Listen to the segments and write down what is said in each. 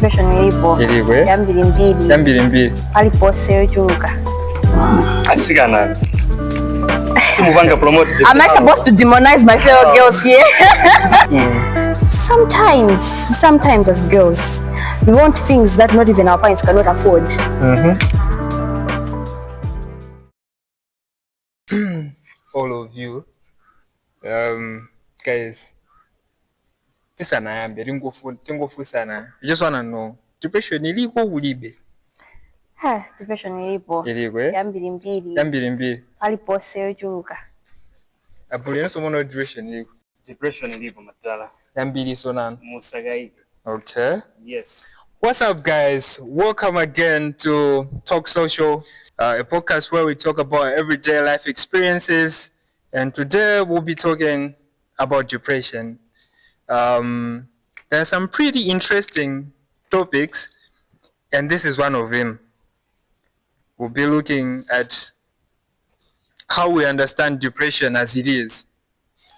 depression ilipo yambiri aliposeyo chuka asikana simuvanga promote. Am I supposed to demonize my fellow girls here? Sometimes as girls we want things that not even our parents cannot afford. All of you guys, tisana tingofu sana. I just wanna know, depression iliko ulibe? Depression ilipo yambiri aliposeyo chuka abulino somono Depression ilipo matala yambiri sonana musagai. Okay. Yes. What's up, guys? Welcome again to Talk Social, a podcast where we talk about everyday life experiences. And today we'll be talking about depression. There are some pretty interesting topics, and this is one of them. We'll be looking at how we understand depression as it is.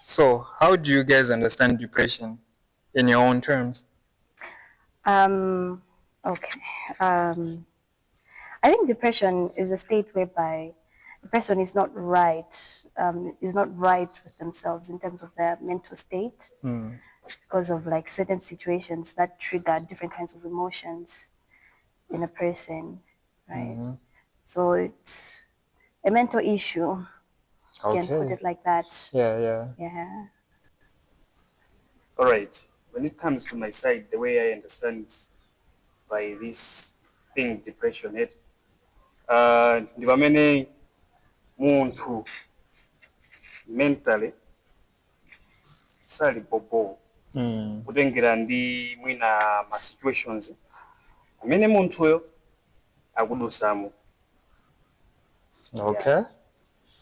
So, how do you guys understand depression in your own terms? Okay. I think depression is a state whereby the person is not right with themselves in terms of their mental state because of like certain situations that trigger different kinds of emotions in a person, right? So it's a mental issue. You can put it like that. Yeah. All right. When it comes to my side, the way I understand by this thing, depression, ndivamene muntu mentally sali bobo kutengera ndi mwina ma situations amene muntuyo akudusamo. Okay. Yeah.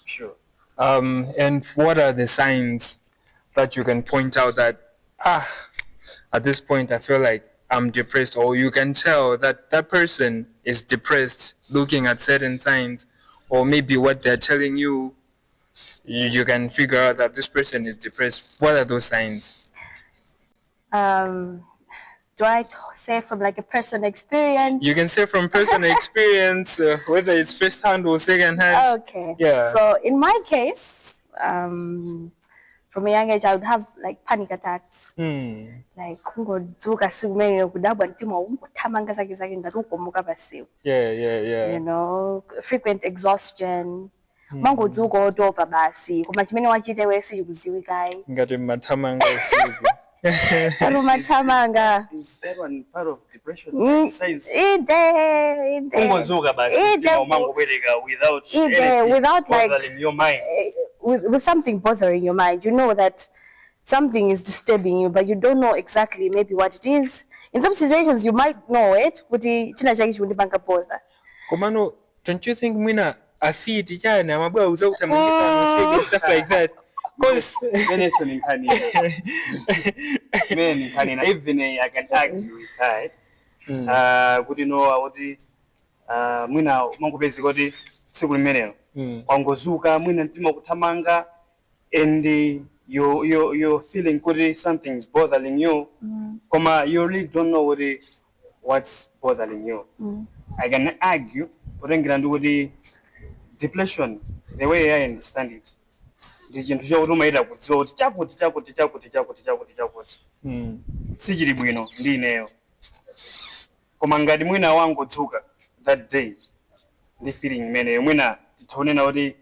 Sure. And what are the signs that you can point out that at this point I feel like I'm depressed, or you can tell that that person is depressed looking at certain signs, or maybe what they're telling you, you can figure out that this person is depressed. What are those signs? Do I say from like a personal experience? You can say from personal experience, whether it's first hand or second hand. Okay. Yeah. So in my case, from a young age, I would have like panic attacks. Like Yeah. You know, frequent exhaustion. Mango dzuko dopa basi. Kuma chimene wachite wesi kuziwikai. Ngati mathamanga usiku. Matamanga. Is that one part of depression? Besides, without like bothering your mind. With something bothering your mind, you know that something is disturbing you, but you don't know exactly maybe what it is. In some situations, you might know it. Komano, don't you think mwina afiti chana mabwa uza utamangisa stuff like that? Because even I can argue with that. Kuti no kuti mwina mangopezi kuti siku limenelo wangozuka mwina mtima kuthamanga and you're feeling kuti something is bothering you, koma you really don't know what's bothering you. I can argue kutengira ndi kuti depression, the way I understand it, chintu chokutumaita kudziwa kuti chakuti sichili bwino ndi ineyo, koma ngati mwina wangodzuka that day ndi feeling imeneyo, mwina titaonena kuti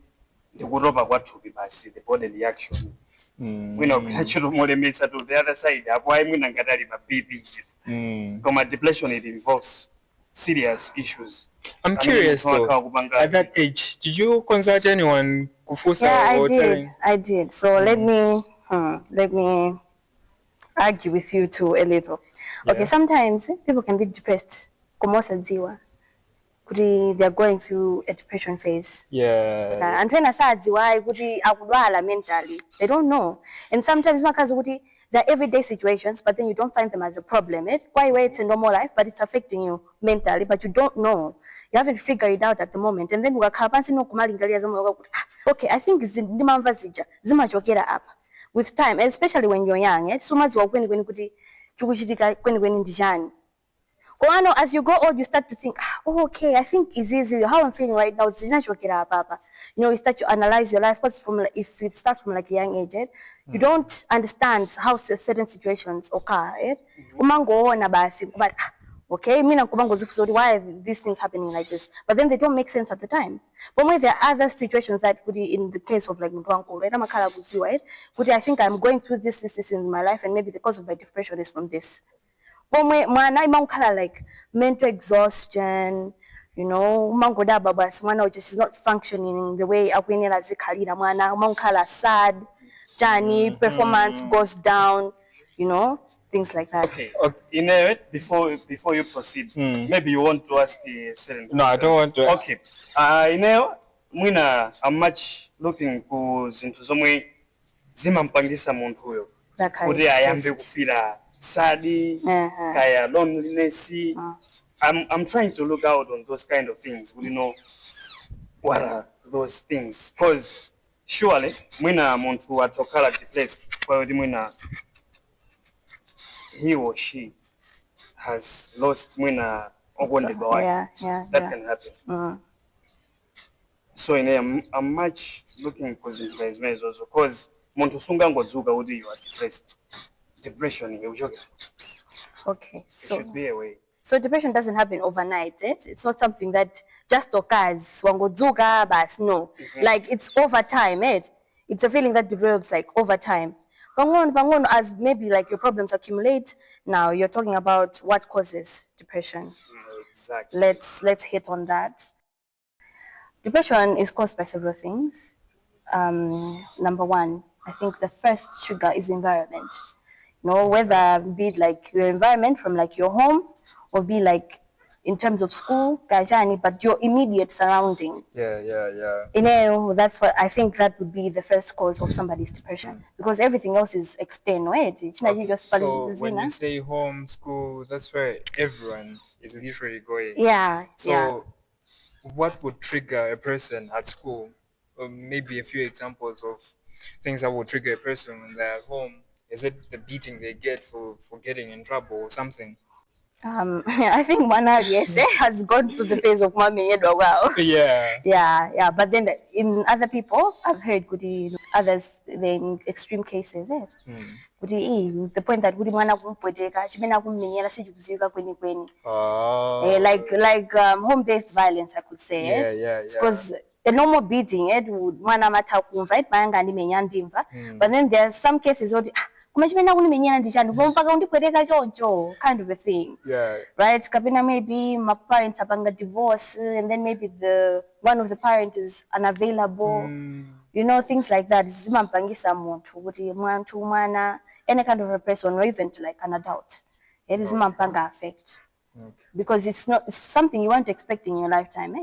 ndikutopa kwathupi basi, the body reaction mwina ukachito molemesa to the other side apo ayi mwina ngati ali pa BP. Koma depression, it involves serious issues. I'm curious though, at that age, did you consult anyone? Yeah, I did. So let me argue with you too a little. Yeah. Okay, sometimes people can be depressed. They are going through a depression phase. Yeah. And when I say why mentally, they don't know. And sometimes they're everyday situations, but then you don't find them as a problem. It's a normal life, but it's affecting you mentally, but you don't know. You haven't figured it out at the moment. And then okay, I think it's up with time, especially when you're young. As you grow old, you start to think, oh, okay, I think it's easy. How I'm feeling right now is natural. You start to analyze your life. Because if it starts from like a young age, you don't understand how certain situations occur. Umango na basi, but okay, why are these things happening like this? But then they don't make sense at the time. But when there are other situations that could, in the case of like Mtwanko, right? I think I'm going through this in my life, and maybe the cause of my depression is from this. Like mental exhaustion, which is not functioning the way sad, Johnny, performance goes down, things like that. Okay. In a before you proceed, maybe you want to ask certain No, I don't want to. Okay. I'm much looking ku zinthu zomwe zimampangisa munthu uyo kuti ayambe kufira sadi kaya loneliness. I'm trying to look out on those kind of things. What are those things? Because surely mwina munthu atokhala depressed kwa kuti mwina he or she has lost mwina okondedwa wake. That can happen. So I'm much looking for zinthu also because muntu sungangodzuka kuti you are depressed. Depression okay, so should be a way. So depression doesn't happen overnight. It's not something that just occurs. Wangodzuka, but no. Like it's over time. It's a feeling that develops like over time. Pangon, as maybe like your problems accumulate. Now you're talking about what causes depression. Exactly. Let's hit on that. Depression is caused by several things. Number one, I think the first trigger is environment. Whether be it like your environment from like your home or be like in terms of school, but your immediate surrounding. Yeah. That's what I think that would be the first cause of somebody's depression because everything else is external. Okay. So when you say home, school, that's where everyone is literally going. Yeah. So what would trigger a person at school? Or maybe a few examples of things that would trigger a person when they're at home. Is it the beating they get for getting in trouble or something? I think yes, has gone through the phase of mommy and wow. Yeah. But then in other people, I've heard others in extreme cases. The point that like home-based violence, I could say. Yeah. Because the normal beating, but then there are some cases where kind of a thing. Yeah. Right? Maybe my parents are divorce and then maybe one of the parents is unavailable. Things like that. Any kind of a person or even to like an adult. It is affect. Because it's something you weren't expecting in your lifetime.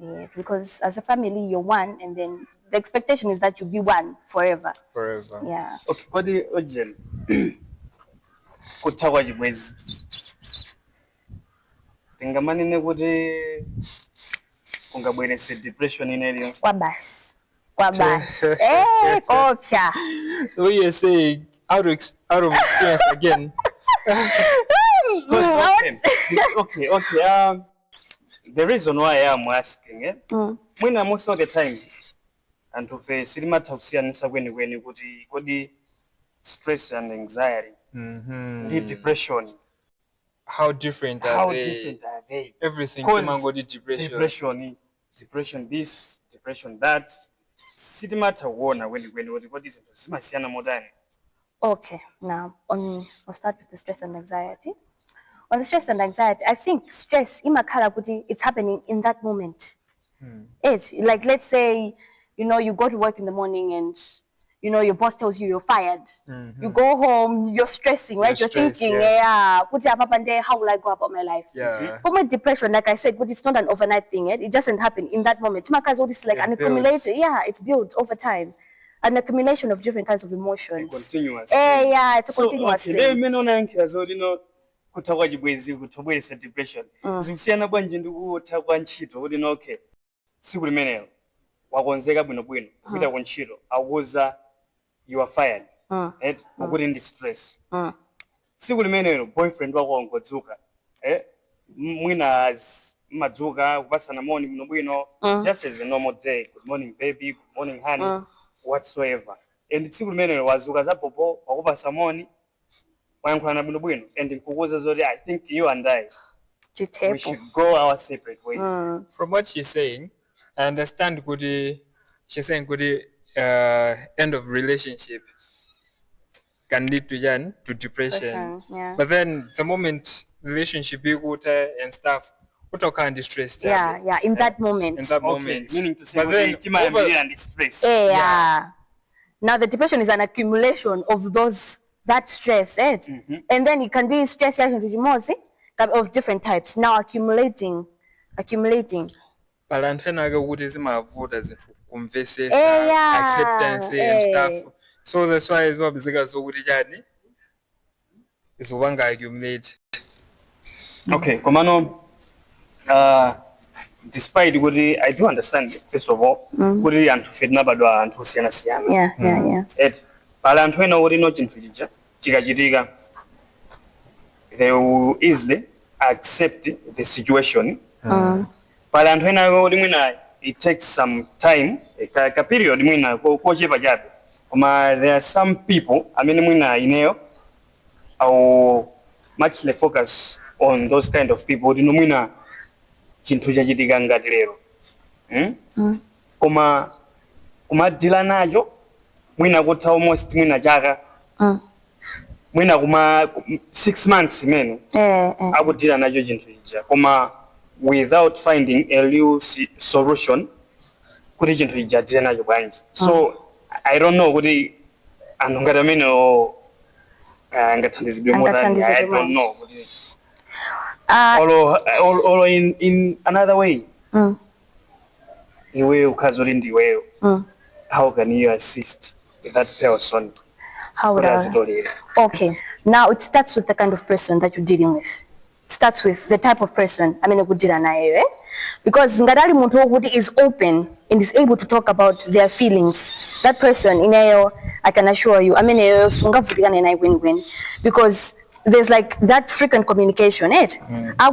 Yeah, because as a family you're one and then the expectation is that you'll be one forever. Yeah. Okay, kodi Ojen kuthawa chibwezi tingamanene kuti ungabwerese depression ineliyonse kwa basi kopya. So you're saying out of experience again. Okay. The reason why I am asking, most of the time, and to face silimatausianisa kweni kuti stress and anxiety, the depression. How different are they? Everything depression, this, depression, that. Silimataona what is it? Okay, now we'll start with the stress and anxiety. On the stress and anxiety, I think stress, it's happening in that moment. Like, let's say, you go to work in the morning and, your boss tells you you're fired. You go home, you're stressing, right? You're thinking, how will I go about my life? But with depression, like I said, it's not an overnight thing. It doesn't happen in that moment. It's like an accumulator. Yeah, it's built over time. An accumulation of different kinds of emotions. Continuous. It's a continuous thing. Kuthawa chibwezi kutobwesa depression zikusiyana bwanji ndikuotha kwa ntchito kuti okay siku limenelo wakonzeka bwinobwino kupita ku ntchito akuza you are fired ukuti ndi stress siku limenelo boyfriend wako wangodzuka mwina madzuka kupasana moni bwino just as a normal day, good morning baby, good morning honey, whatsoever, and tsiku limenelo wazuka zapopo wakupasa moni wayankhulana bwino and nkukuza zoti I think you and I we should go our separate ways. From what she's saying, I understand kuti she's saying kuti end of relationship can lead to depression. Yeah. But then the moment relationship and stuff, what kind of stress? Yeah, in that moment. In that Okay, moment. meaning to say but then and stress. Yeah. Now the depression is an accumulation of that stress, and then it can be stress of different types. Now accumulating. Palantena ukuthi zimavuta kumvesesa Yeah. acceptance and stuff. So that's why it's babizika sokuthi jani is wanga accumulate. Okay, komano despite kuti I do understand first of all kuti anthu fedna badwa anthu siyana siyana. Yeah. Pala anthu ena kuti no chinthu chicha chikachitika they will easily accept the situation. Pala anthu ena kuti mwina it takes some time, a period mwina kochepa chabe. There are some people, I mean mwina ineyo au much less focus on those kind of people kuti mwina chinthu chachitika ngati lero. Koma dila nacho mwina kutha almost mwina chaka. Mwina kuma 6 months imene akudila nacho chinthu chicha. Koma without finding a real solution kuti chinthu chicha dila nacho bwanji. So I don't know kuti anthu ngati amene angathandizidwe motani. I don't know kuti or in another way. Iwe ukazori ndiweyo. How can you assist that person? How would I? Okay, now it starts with the kind of person that you're dealing with. It starts with the type of person. I mean, because ngadali muntu wokuti is open and is able to talk about their feelings. That person, I can assure you, I mean, win-win, because there's like that frequent communication, how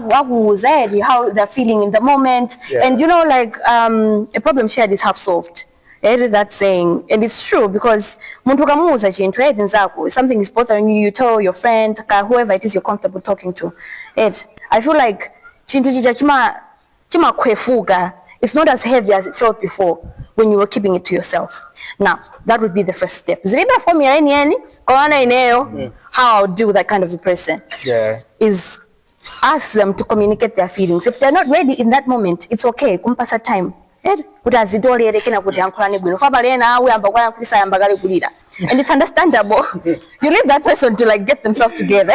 they're feeling in the moment, and like a problem shared is half solved. That saying, and it's true, because something is bothering you, you tell your friend, whoever it is you're comfortable talking to. I feel like it's not as heavy as it felt before when you were keeping it to yourself. Now, that would be the first step. How I'll deal with that kind of a person is ask them to communicate their feelings. If they're not ready in that moment, it's okay. Kumpasa time. And it's understandable. You leave that person to like get themselves together.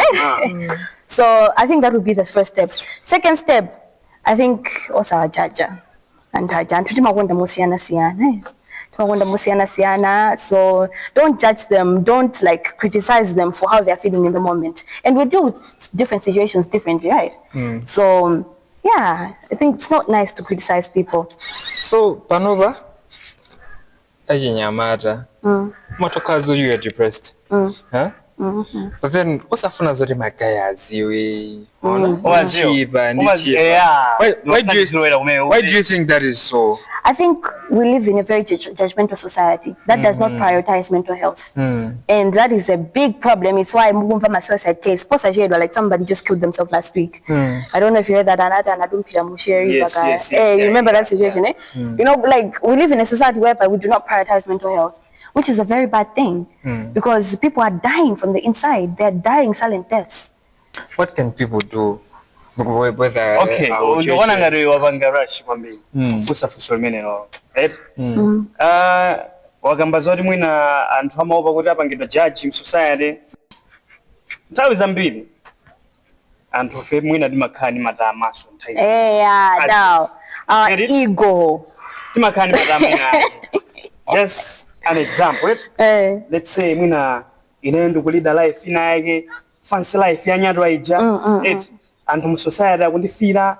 So I think that would be the first step. Second step, I think also our judge and so don't judge them, don't like criticize them for how they're feeling in the moment. And we deal with different situations differently, right? So yeah, I think it's not nice to criticize people. So Panova, ajinyamata, matoka zuri you are depressed, huh? But then what's afuna zote magaya ziwe? Why do you think that is so? I think we live in a very judgmental society that does not prioritize mental health, and that is a big problem. It's why I'm moving from a suicide case. Like somebody just killed themselves last week. I don't know if you heard that. Yes, you remember that situation? Like we live in a society whereby we do not prioritize mental health, which is a very bad thing, because people are dying from the inside. They're dying silent deaths. What can people do? Whether wakamba zoti mwina anthu amaopa kuti apangidwa judge in society. Nthawi zambiri anthu fe mwina timakhani matamaso nthawi. Ego. Timakhani matama. Just an example. Let's say mwina inendo kulida life inayake fancy life yanyadwa ija. Anthu mu society akundifira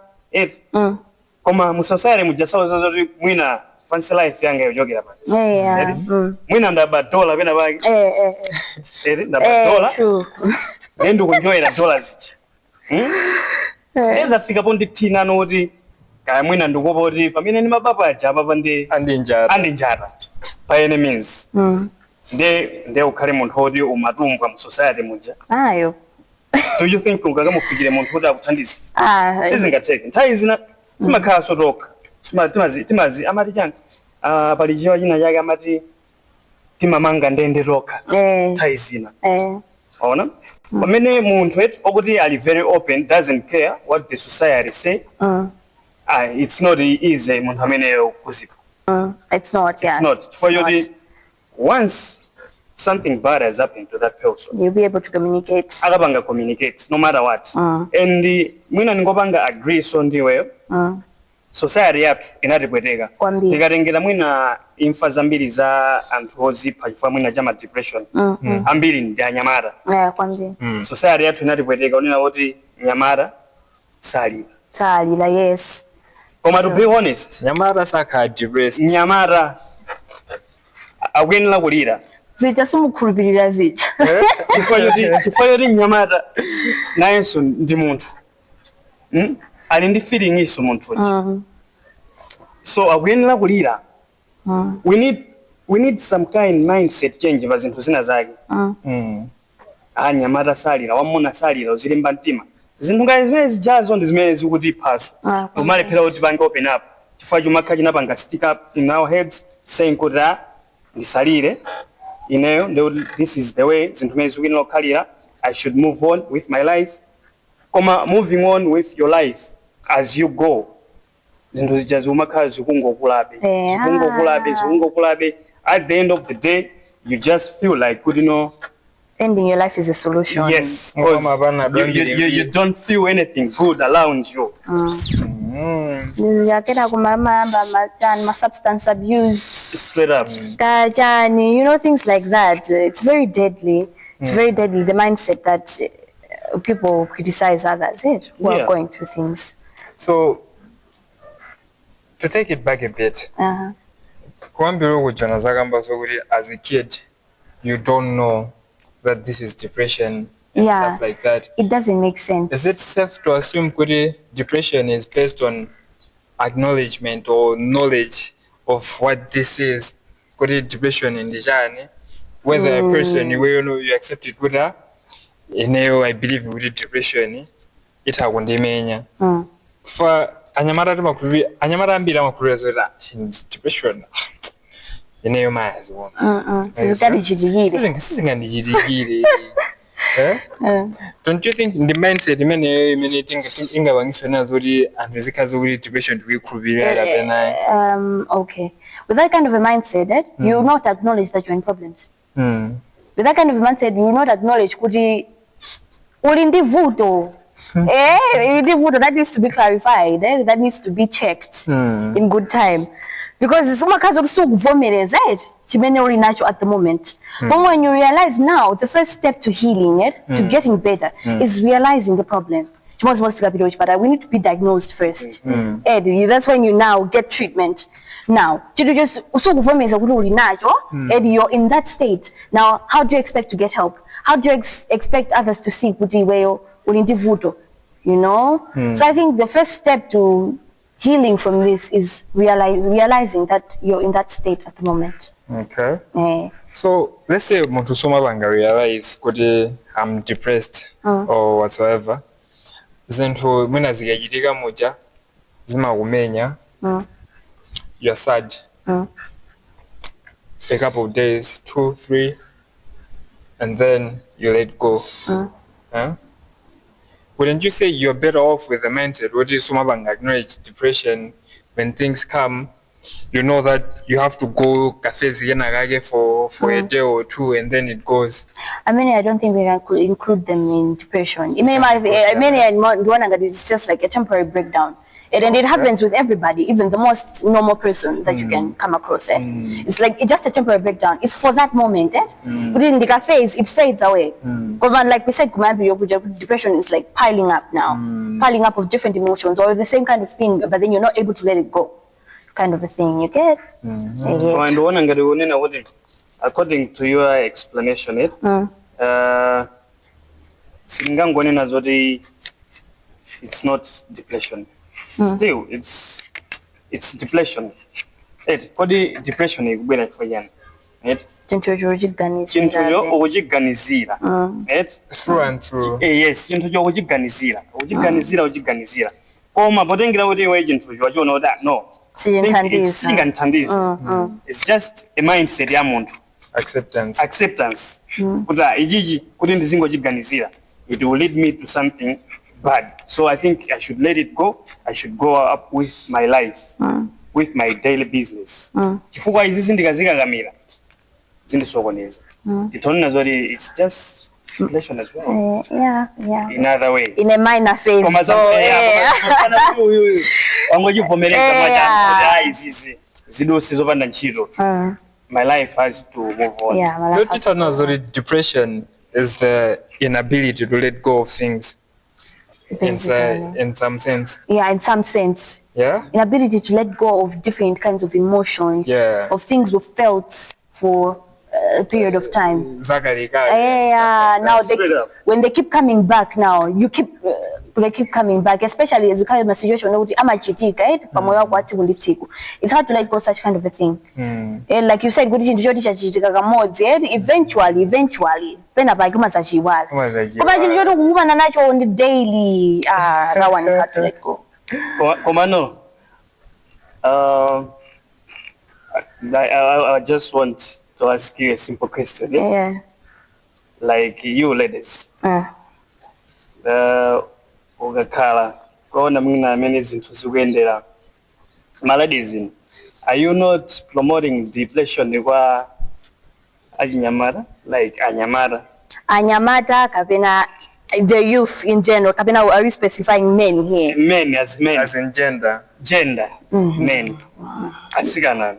koma mu society mujasawo zoti mwina fancy life yanga yojogera pa. Mwina ndaba dollar pena baki. Ndaba dollar. Nendo kunjoyera dollars ichi. Eza fika pondi tina noti kaya mwina ndikuopa kuti pamene ni mababa aja apapa ndi andinjata by any means. Nde ukhale munthu woti umatumbwa mu society muja. Ayo. Do you think ukakamufikire munthu woti akuthandize? Sizingatheke. Nthawi zina timakhala sotoka. Timazi amati chani. Pali chiwa china chake amati timamanga ndende toka. Nthawi zina. Ona? Pamene munthu okuti ali very open, doesn't care what the society say. It's not easy munthu ameneyo kuzipa. It's not, yeah. It's not. For you, once something bad has happened to that person, you'll be able to communicate. Akapanga communicate, no matter what. And mwina ningopanga agree so ndiweyo. Society yathu inatipweteka. Tikatengera mwina imfa zambiri za anthu ozipa chifukwa mwina chama depression. Ambiri ndi anyamata. Kwambiri. Society yathu inatipweteka unena kuti nyamata salira. Yes. Koma to be honest, nyamata sakha depressed. Nyamata akuyenera kulira. Zita simukhulupirira zita. Chifukwa yoti nyamata nayenso ndi munthu. Ali ndi feeling iso munthu uchi. So akuyenera kulira. We need some kind mindset change pa zinthu zina zake. Nyamata salira, wamuna salira, uzilimba mtima. Zinthu ngati zimene zijazo ndi zimene zikuti phaso. Umalephera kuti bange open up. Chifukwa chumakha chinapanga stick up in our heads saying kuti ndisalire. This is the way zinthu zimene zikuyenera kukhalira. I should move on with my life. Koma moving on with your life as you go. Zinthu zija zimakhala zikungokulabe. At the end of the day, you just feel like, ending your life is a solution. Yes, because you don't feel anything good around you. My substance abuse. Straight up. Things like that. It's very deadly. It's very deadly, the mindset that people criticize others who are going through things. So, to take it back a bit, as a kid, you don't know that this is depression and stuff like that. It doesn't make sense. Is it safe to assume depression is based on acknowledgement or knowledge of what this is? Depression in the journey, whether a person you accept it with her, I believe with depression, it happened. For anyamara ambira makureza depression. Don't you think the mindset okay, with that kind of a mindset, you will not acknowledge that you're in problems. With that kind of a mindset, you will not acknowledge that needs to be clarified, that needs to be checked in good time. Because it's so vulnerable at the moment. But when you realize now, the first step to healing it, to getting better, is realizing the problem. But we need to be diagnosed first. That's when you now get treatment. Now, you're in that state. Now, how do you expect to get help? How do you expect others to see? So I think the first step to healing from this is realizing that you're in that state at the moment. Okay. So let's say Montusoma Banga realize I'm depressed or whatsoever. Then for Munaziga Moja, Zima Umenya, you're sad. A couple of days, 2, 3, and then you let go. Wouldn't you say you're better off with the mindset? What is Sumabang acknowledge depression when things come? You know that you have to go cafes for a day or two, and then it goes. I don't think we can include them in depression. It's just like a temporary breakdown. And it happens with everybody, even the most normal person that you can come across. It's like it's just a temporary breakdown. It's for that moment. Within the cafes, it fades away. Like we said, depression is like piling up now. Piling up of different emotions or the same kind of thing, but then you're not able to let it go. Kind of a thing, you get? According to your explanation, it's not depression. Still, it's depression. Kodi depression ikubwera for yani. Chintu ojiganizira. Through and through. Yes, chintu ojiganizira. Ojiganizira. Koma potengera kuti iwe chintu wachiona that no. Singanithandiza. It's just a mindset ya muntu. Acceptance. Kuti ijiji kuti ndizingojiganizira. It will lead me to something bad. So I think I should let it go. I should go up with my life, with my daily business. Chifukwa izi sindikazikakamira zindisokoneza. Titona zori it's just depression as well. Yeah. In other way. In a minor phase. Wangojivomereza majambo izi zidosi zopanda ntchito. My life has to move on. Titona zori depression is the inability to let go of things. In some sense. Yeah, in some sense. Yeah. Inability to let go of different kinds of emotions. Yeah. Of things we felt for a period of time. Yeah. Now when they keep coming back, now they keep coming back, especially as the kind of situation. It's hard to let go of such kind of a thing. And like you said, eventually, on the daily, that one is hard to let go. Komano, I just want to ask you a simple question. Yeah. Like you ladies, ugakhala kona mina many zinto zikuendera. My ladies, are you not promoting depression kwa ajinyamara, like anyamara? Anyamata kapena the youth in general. Kapena, are you specifying men here? Men as in gender. Men. Asigana.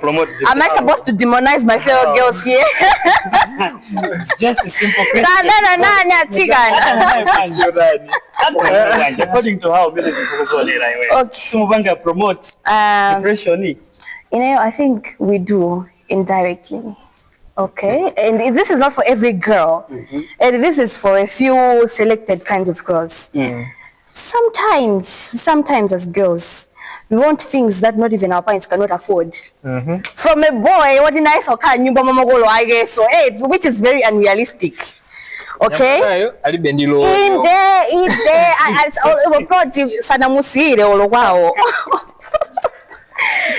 Promote. Am I supposed to demonize my fellow girls here? It's just a simple question. According to how many people promote depression. I think we do indirectly. Okay, and this is not for every girl. And this is for a few selected kinds of girls. Sometimes as girls, we want things that not even our parents cannot afford. From a boy, what nice or can you I guess so, which is very unrealistic. Okay?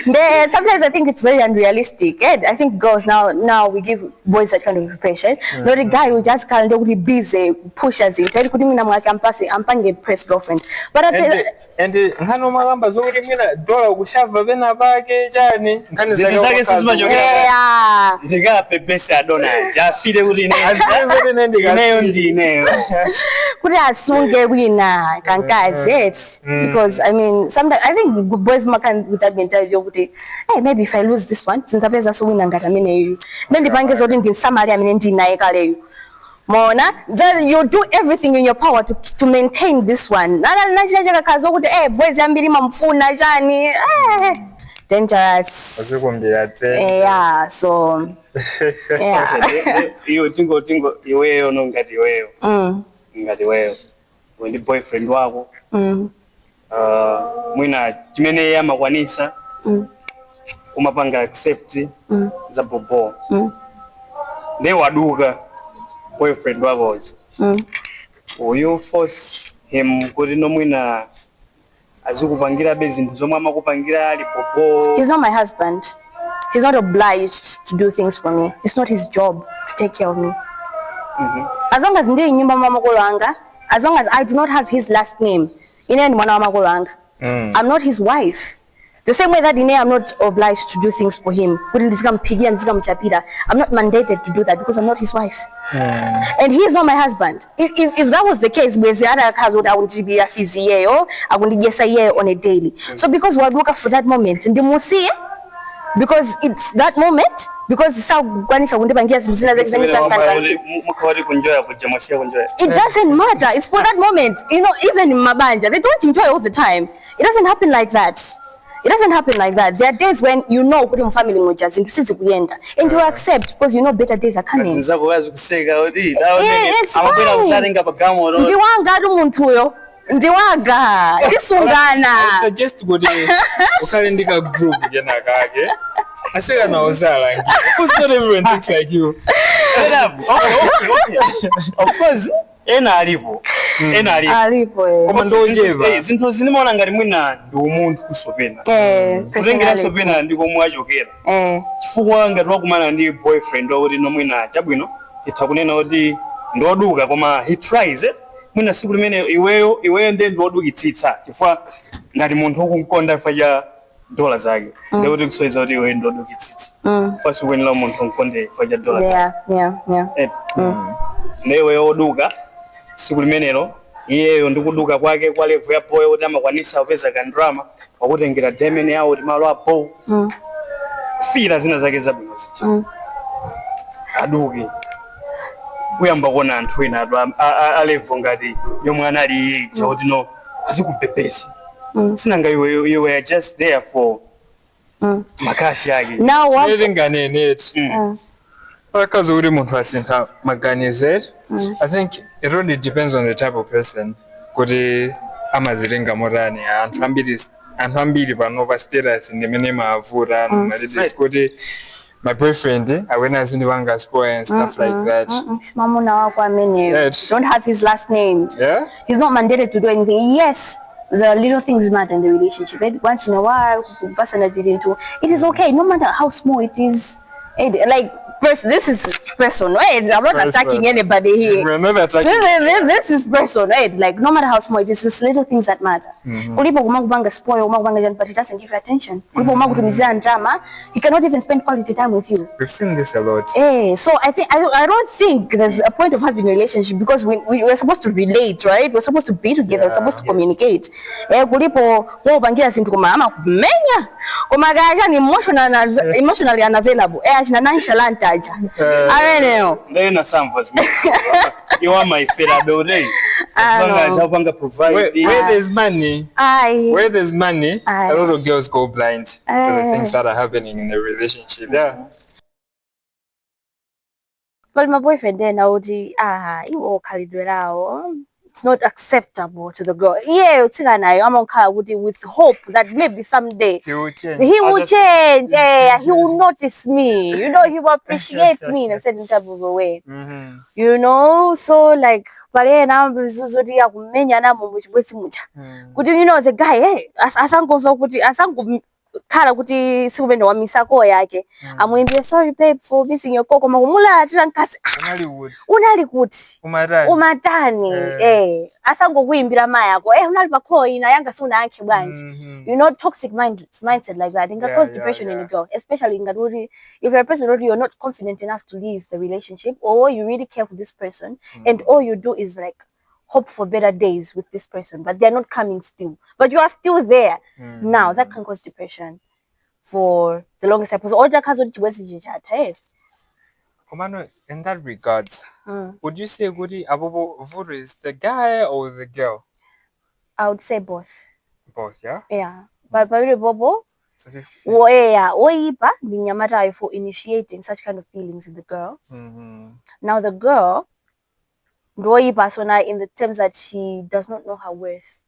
In there, sometimes I think it's very unrealistic. I think girls now we give boys that kind of impression. Not a guy who just can't be busy, pushes it. I'm paying a press girlfriend. But hano malamba zuri mina dola kushava bena bage jani nkani ndiga pepesa dona jafile uri ne kuri asunge wina kankazi because I mean sometimes I think boys makan with that mentality of hey, maybe if I lose this one since abeza so wina ngata mine you then dipange zodi ndi samari amine ndi naye kale you Mona, then you do everything in your power to maintain this one. Boys dangerous. Yeah, so yeah. You tingo iweyo no ngati iweyo. Ngati iweyo. When the boyfriend wako. Mwina chimene yamakwanisa. Umapanga accept za bobo. Ne waduka boyfriend wako. Will you force him kuti nomwina azikupangira bezinto zomwe amakupangira ali popo? He's not my husband. He's not obliged to do things for me. It's not his job to take care of me. As long as ndiri nyumba mama kolanga, as long as I do not have his last name, ine ni mwana wa kolanga. I'm not his wife. The same way that I'm not obliged to do things for him. I'm not mandated to do that because I'm not his wife. And he's not my husband. If that was the case, I would be a physio, I would yes on a daily. So because we're looking for that moment, and because it's that moment, because it doesn't matter. It's for that moment. Even in Mabanja, they don't enjoy all the time. It doesn't happen like that. It doesn't happen like that. There are days when you know putting family mojas into sisi kuyenda and you accept because you know better days are coming. It's fine. Ndiwanga umuntu uyo. Ndiwaga. Tisungana. Suggest kuti ukalendika group genakake. Aseka na ozala. Because not everyone thinks like you. Okay. Of course, ena alipo. Koma ndojeva. Zinthu zinimaona ngati mwina ndi umuntu kusopena. Kulengera sopena ndiko mwachokera. Chifukwa ngati wakumana ndi boyfriend wakuti nomwina chabwino itha kunena kuti ndoduka koma he tries it. Mwina siku limene iweyo ndi ndodukitsitsa. Chifukwa ngati munthu ukunkonda faja dola zake. Ndikuti kusoiza kuti iweyo ndodukitsitsa. First when umuntu unkonde faja dola zake. Yeah. Newe oduka siku limenelo iyeyo ndikuduka kwake kwa level ya boy kuti amakwanisa kupeza kandrama wakutengera demene yawo kuti malo apo fira zina zake zabwino zichi aduke kuyamba kuona anthu ena a level ngati yomwe anali iye chakuti no azikupepesa sinanga you were just there for makashi yake Now what? Because uri muntu asintha maganize, I think it really depends on the type of person. Kuti amazirenga morani anthu ambiri panova status ndimene mavura kuti my boyfriend awena ziniwanga spoil and stuff like that. Mamuna wako amene don't have his last name. Yeah? He's not mandated to do anything. Yes, the little things matter in the relationship. Once in a while, it is okay, no matter how small it is. Like, this is personal, right? I'm not attacking anybody here. We're not attacking. This is personal, right? Like, no matter how small it is, it's little things that matter. Spoil, but he doesn't give you attention. He cannot even spend quality time with you. We've seen this a lot. So I don't think there's a point of having a relationship because we're supposed to relate, right? We're supposed to be together. We're supposed to communicate. Emotionally unavailable. Nonchalant. I don't know. Then some of us, you are my favorite day. As long as I want provide. Where there's money, where there's money, a lot of girls go blind to the things that are happening in the relationship. Yeah. But my boyfriend then I would you all carried it out. It's not acceptable to the girl. Yeah, I'm on with hope that maybe someday He will change. Yeah, he will notice me. You know, he will appreciate me in a certain type of a way. You know, so like, but you know, the guy, hey, khala kuti sikupenda wamisako yake amwembie sorry babe for missing your koko makumula atira nkasi unali kuti umatani asangokuimbira maya yako unali pakhoyi na yanga suna yankhe bwanji you know toxic mindset like that inga cause depression in a girl, especially if you're a person that you're not confident enough to leave the relationship or you really care for this person and all you do is like hope for better days with this person, but they're not coming still. But you are still there. Now, that can cause depression for the longest time. In that regards, would you say Gudi Abobo Vuru is the guy or the girl? I would say both. Both, yeah? Yeah. But Bobo, for initiating such kind of feelings in the girl. Now, the girl, in the terms that she does not know her worth.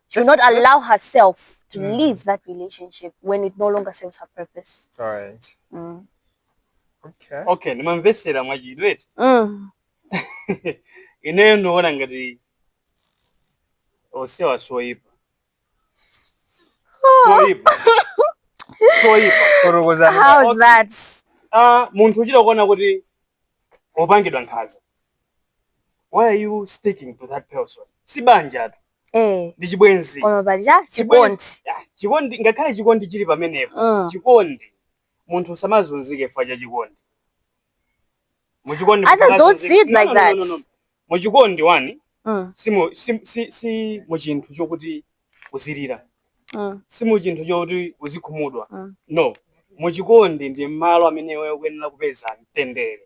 She will not allow herself to leave that relationship when it no longer serves her purpose. Right. Okay, nimamvesera mwajidwe. Ineyo ndoona ngati osewa soipa. Soipa. How's that? Muntu uchira kuona kuti opangidwa nkhaza. Why are you sticking to that person? Sibanja tu. Ndi chibwenzi. Chikondi ngakhale chikondi chili pamenepo. Chikondi munthu samazunzike faja chikondi. Muchikondi others don't see it like that. No. Muchikondi wani si muchinthu chokuti uzilira. Si muchinthu chokuti uzikhumudwa. No. Muchikondi ndi malo amene wewe ukuyenera kupeza mtendere.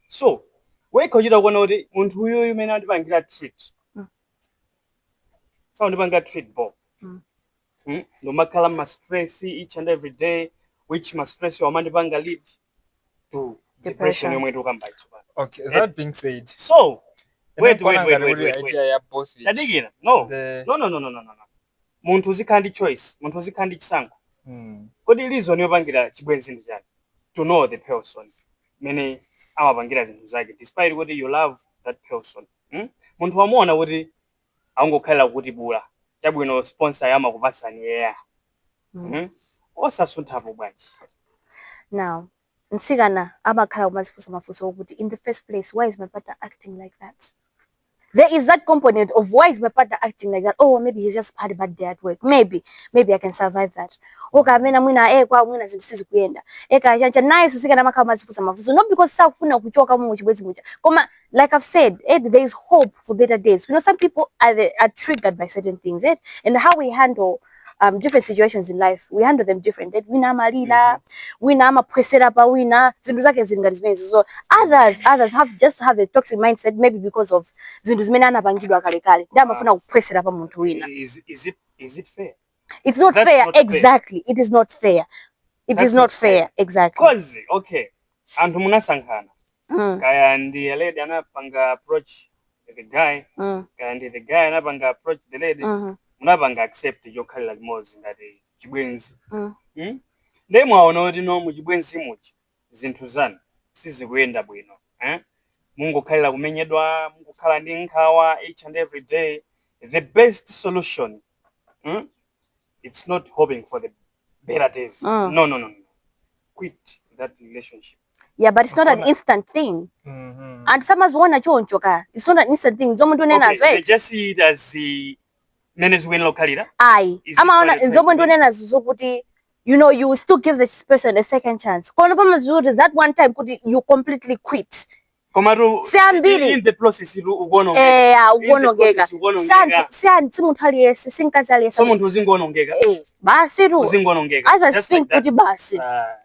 So weko chita kuona kuti munthu uyu umene andipangira treat. So ndipangira treat bo. no makala ma stress each and every day, which ma stress your mind banga lead to depression yomwe tukamba icho. Okay, that being said, so wait. idea both tadikira no muntu uzikandi choice, muntu uzikandi chisankho. Kodi reason yopangira chibwenzi ndi chani? To know the person mene amapangira zinthu zake despite what you love that person. Muntu wamuona kuti angokhala kuti bula chabwino sponsor yama kupasani yeah. Osasunthapo bwanji. Now, nsigana amakhala kumazifusa mafuso ukuthi in the first place, why is my partner acting like that? There is that component of why is my partner acting like that? Oh, maybe he's just had a bad day at work. Maybe I can survive that. Okay, mena mwina kwa mwina zinthu kuyenda. Eka chancha naye susikana makhala mazifusa mafuso. Not because sakufuna kuchoka mu chibwezi mucha. Koma, like I've said, there is hope for better days. You know, some people are triggered by certain things, and how we handle different situations in life, we handle them different. Wina malila, wina amapresera pa wina, zindu zake zingalizmezo. So others have a toxic mindset, maybe because of zindu zimena anapangidwa kale kale. Nda amafuna kupresera pa muntu wina. Is it fair? It's not fair. Exactly. It is not fair. It is not fair. Exactly. Cause okay, antu munasankhana. Kaya ndi lady anapanga approach the guy. Kaya ndi the guy anapanga approach the lady. Munapanga accept yokhalira limodzi ngati chibwenzi. Ndiye mwaona kuti no mu chibwenzi muchi zinthu zanu sizikuyenda bwino. Mungokhalira kumenyedwa, mungokhala ndi nkhawa each and every day. The best solution, it's not hoping for the better days. No. Quit that relationship. Yeah, but it's not an instant thing. And someone's wanna chonchoka. It's not an instant thing. They just see it as Menez win locality. Aye. You know, you still give this person a second chance. That one time you completely quit. In the process,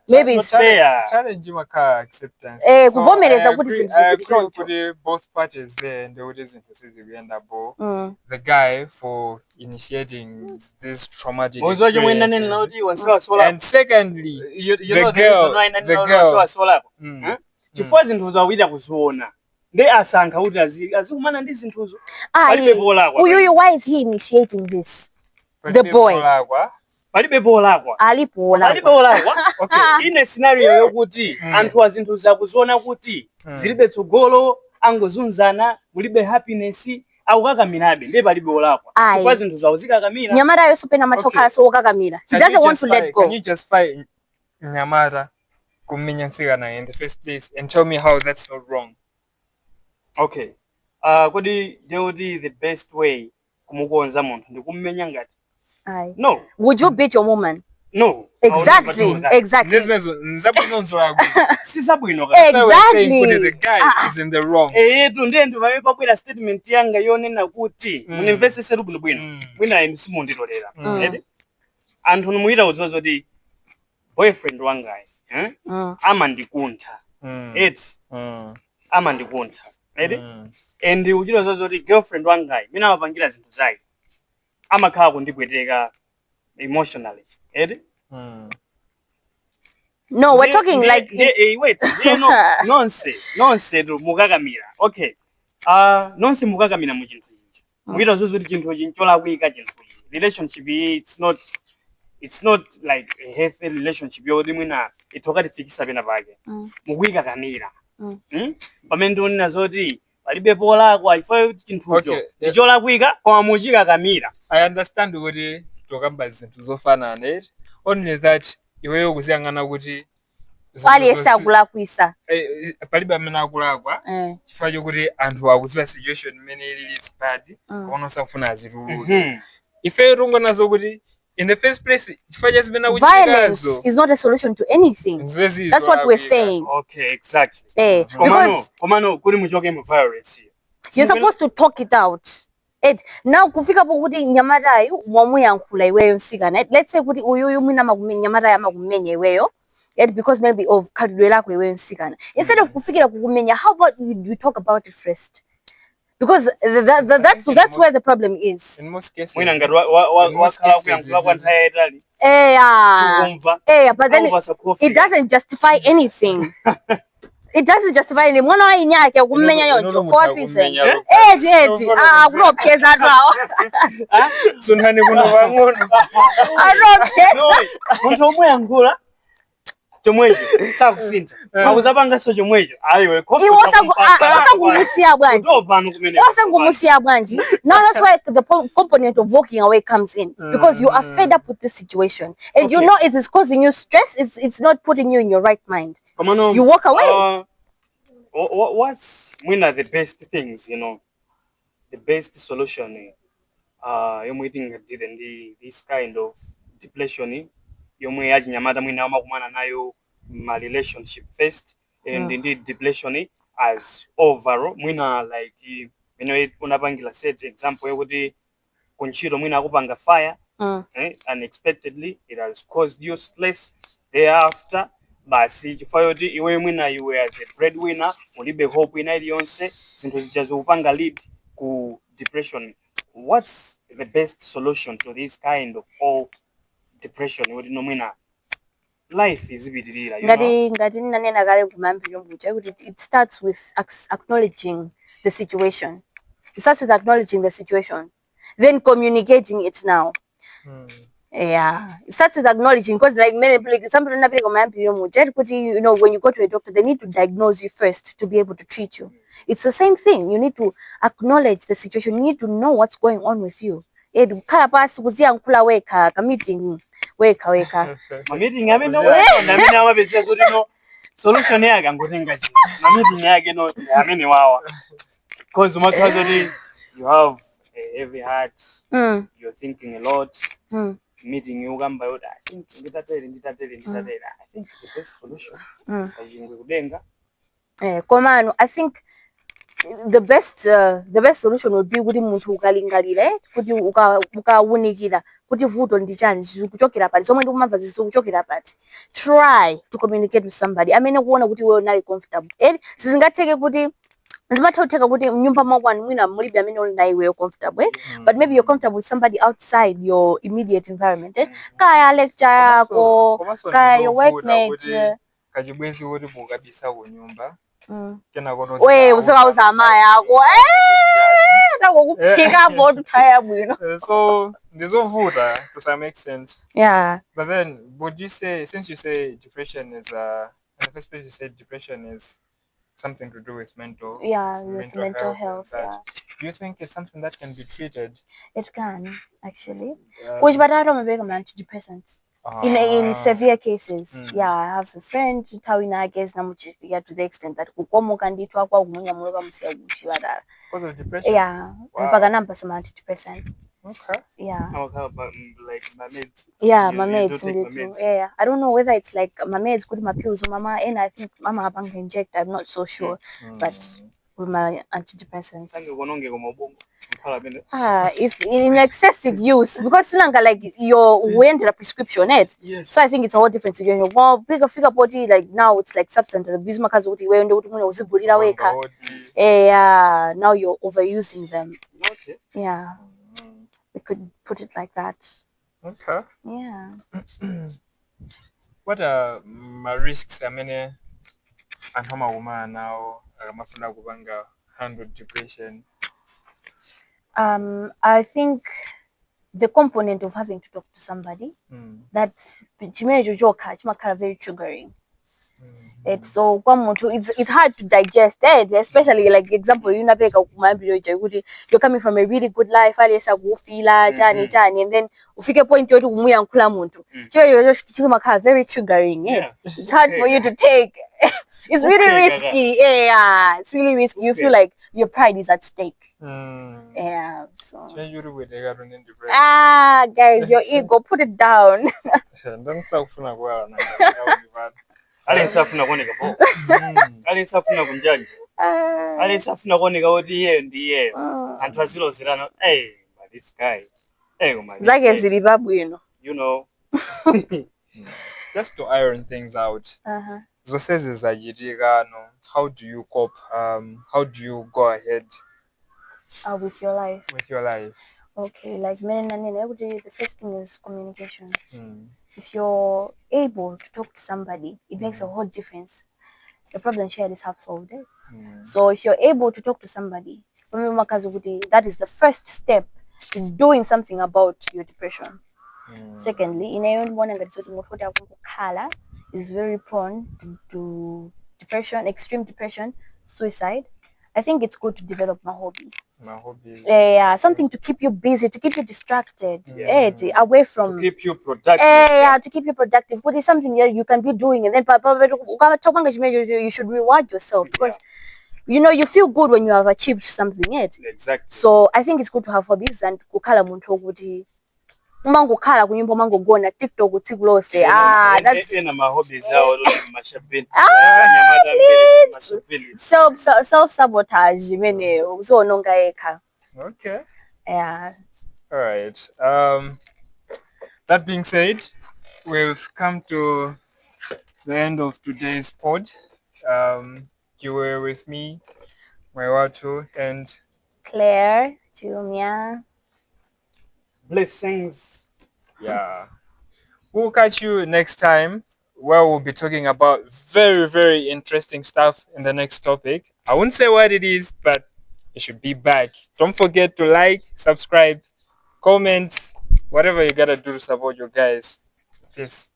maybe it's fair. Challenge acceptance. Both parties there and the guy for initiating this traumatic experience. And secondly, the girl. Chifukwa zinthu zawira kuziona nde asankha kuti azikumana ndi zinthuzo. Why is he initiating this? The boy. Palibe bolakwa. Okay, in a scenario yokuti anthu azinthu zakuziona kuti zilibe tsogolo, angozunzana, mulibe happiness, akukakamirabe nde palibe bolakwa. Chifukwa zinthu zawo zikakamira. Nyamara yosopena machoka so okakamira. He doesn't want to let go. Can you just fight Nyamara in the first place and tell me how that's not wrong? Okay. The best way kumukonza muntu ndikumenya ngati. No. Would you beat your woman? No. Exactly. Exactly. The guy is in the wrong. Tunde vamepabwera statement yanga yonena kuti munimvesese bwino bwino. Mwina simundilolera. Anthu muira udzozo di boyfriend wangai. Amandikuntha. Amandikuntha. And uchiro zozoti girlfriend wangai mina wapangira zinthu zake. Amakhala kundibweteka emotionally. No, we're talking like wait. Nonse mukakamira. Okay. Nonse mukakamira mu chinthu ichi. Uchiro zozoti chinthu ichi nchola kuika chinthu ichi. Relationship it's not like a healthy relationship yoti mwina itoka tifikisa pena pake. Mukuika kamira. Pamene ndionena zoti palibe polakwa ifo chinthucho ndichola kuika koma muchika kamira. I understand kuti tokamba zinthu zofanana. Only that iweyo kuziyangana kuti aliyesa kulakwisa. Palibe amene akulakwa. Chifukwa chokuti anthu akuziwa situation imene ili bad onosafuna azitulula. Ife tungonazo kuti in the first place, violence is not a solution to anything. That's what we're saying. Okay, exactly. Because violence. You're supposed to talk it out. Now kufika po kuti nyamara mwamuyankhula iweyo nsikana. Let's say kuti uyu mwina nyamara yamakumenya iweyo. Because maybe of kadwe lako iweyo nsikana. Instead of kufikira kukumenya, how about you talk about it first? because that's where the problem is. In most cases, mwina ngati wakhala kuyankhula kwa nthawi yayitali But then it doesn't justify anything. It doesn't justify any mwana wa inyake kumenya yonjo for what reason? Kuropcheza nawo. Sunhani kuno vangono. Munthu omwe yankhula chomwecho sakusintha akuzapanganso chomwecho ayiwe wasangumusiya bwanji. Now that's why the component of walking away comes in, because you are fed up with this situation and you know it is causing you stress. It's not putting you in your right mind. You walk away. What's the best things, the best solution yomwe tingadire ndi this kind of depression yomwe yachinyamata mwina amakumana nayo ma relationship first and indeed depression as overall mwina like unapangila set example yokuti kunchito mwina akupanga fire unexpectedly it has caused you stress thereafter basi chifukwa yoti iwe mwina iwe as a breadwinner mulibe hope ina iliyonse zinthu zichazikupanga lead ku depression. What's the best solution to this kind of all depression? Yoti nomwina life is bitirira, ngati nanena kale kumambiro mbuja kuti it starts with acknowledging the situation. It starts with acknowledging the situation, then communicating it now. It starts with acknowledging, because like many people, somebody when you go to a doctor, they need to diagnose you first to be able to treat you. It's the same thing. You need to acknowledge the situation. You need to know what's going on with you. Meeting solution yake ngotenga chini na meeting yake no amene wawa because you have a heavy heart, you're thinking a lot, meeting you gamba yoda I think nditatele I think the best solution ajingwe kudenga komano I think the best solution would be kuti munthu ukalingalira kuti ukawunikira kuti vuto ndi chani zikuchokera pati somwe ndikumamva zikuchokera pati. Try to communicate with somebody amene kuona kuti wewe unali comfortable. Sizingatheke kuti zimathatheka kuti nyumba mwakwanu mwina mulibe amene uli naye wewe comfortable, but maybe you're comfortable with somebody outside your immediate environment. Kaya lecture yako, kaya your workmate. Kachibwezi woti mukabisa ku nyumba. We usakauza ama yako nakukuphika bodu thaya bwino. So ndizovuta to some extent. But then would you say, since you say depression is in the first place you said depression is something to do with mental health. Do you think it's something that can be treated? It can actually. Which but I don't make a man antidepressants. In severe cases, I have a friend tawina guess na muchiya to the extent that kukomoka nditwa kwa kumunya muloba musiya gushibadala. Because of depression? Mpaka namba some antidepressant. Okay. How about like my meds? My meds. I don't know whether it's like my meds could my pills or mama, and I think mama abang inject. I'm not so sure, but with my antidepressants. If in excessive use, because like you end a prescription, so I think it's a whole different situation. Well, bigger figure body like now it's like substance abuse. Now you're overusing them. Okay. We could put it like that. Okay. Yeah. What are my risks? I mean, and how my woman now, I'm gonna handle depression. I think the component of having to talk to somebody that it's very triggering. It's so it's hard to digest it, especially like example you're coming from a really good life and then ufike point yote umuyankhula muntu very triggering. It's hard for you to take. It's really risky. It's really risky. You feel like your pride is at stake. So guys, your ego, put it down. Alisafuna kuoneka po. Alisafuna kunjanja. Alisafuna kuoneka oti yeye ndiye. Anthu azilozerana. But this guy. Zake ziliba bwino. You know. Just to iron things out. Zosezi zajitika no. How do you cope? How do you go ahead with your life. With your life. Okay, like the first thing is communication. If you're able to talk to somebody, it makes a whole difference. The problem shared is half solved. So if you're able to talk to somebody, that is the first step in doing something about your depression. Secondly, inayonibona ngati soti munthu kuti akungokhala is very prone to depression, extreme depression, suicide. I think it's good to develop my hobbies. Yeah, something to keep you busy, to keep you distracted, away from. To keep you productive. Yeah, to keep you productive. What is something that you can be doing, and then you should reward yourself because you feel good when you have achieved something. Exactly. So I think it's good to have hobbies and kukhala muntu wokuti umangokhala kunyumba umangogona TikTok utsiku lose. That's my hobbies how mashabini. Self-sabotage imene uzononga eka. Okay. Yeah. All right. That being said, we've come to the end of today's pod. You were with me, Maiwatu, and Claire, Jumia. Blessings. Yeah. We'll catch you next time where we'll be talking about very, very interesting stuff in the next topic. I won't say what it is, but you should be back. Don't forget to like, subscribe, comment, whatever you gotta do to support your guys. Peace.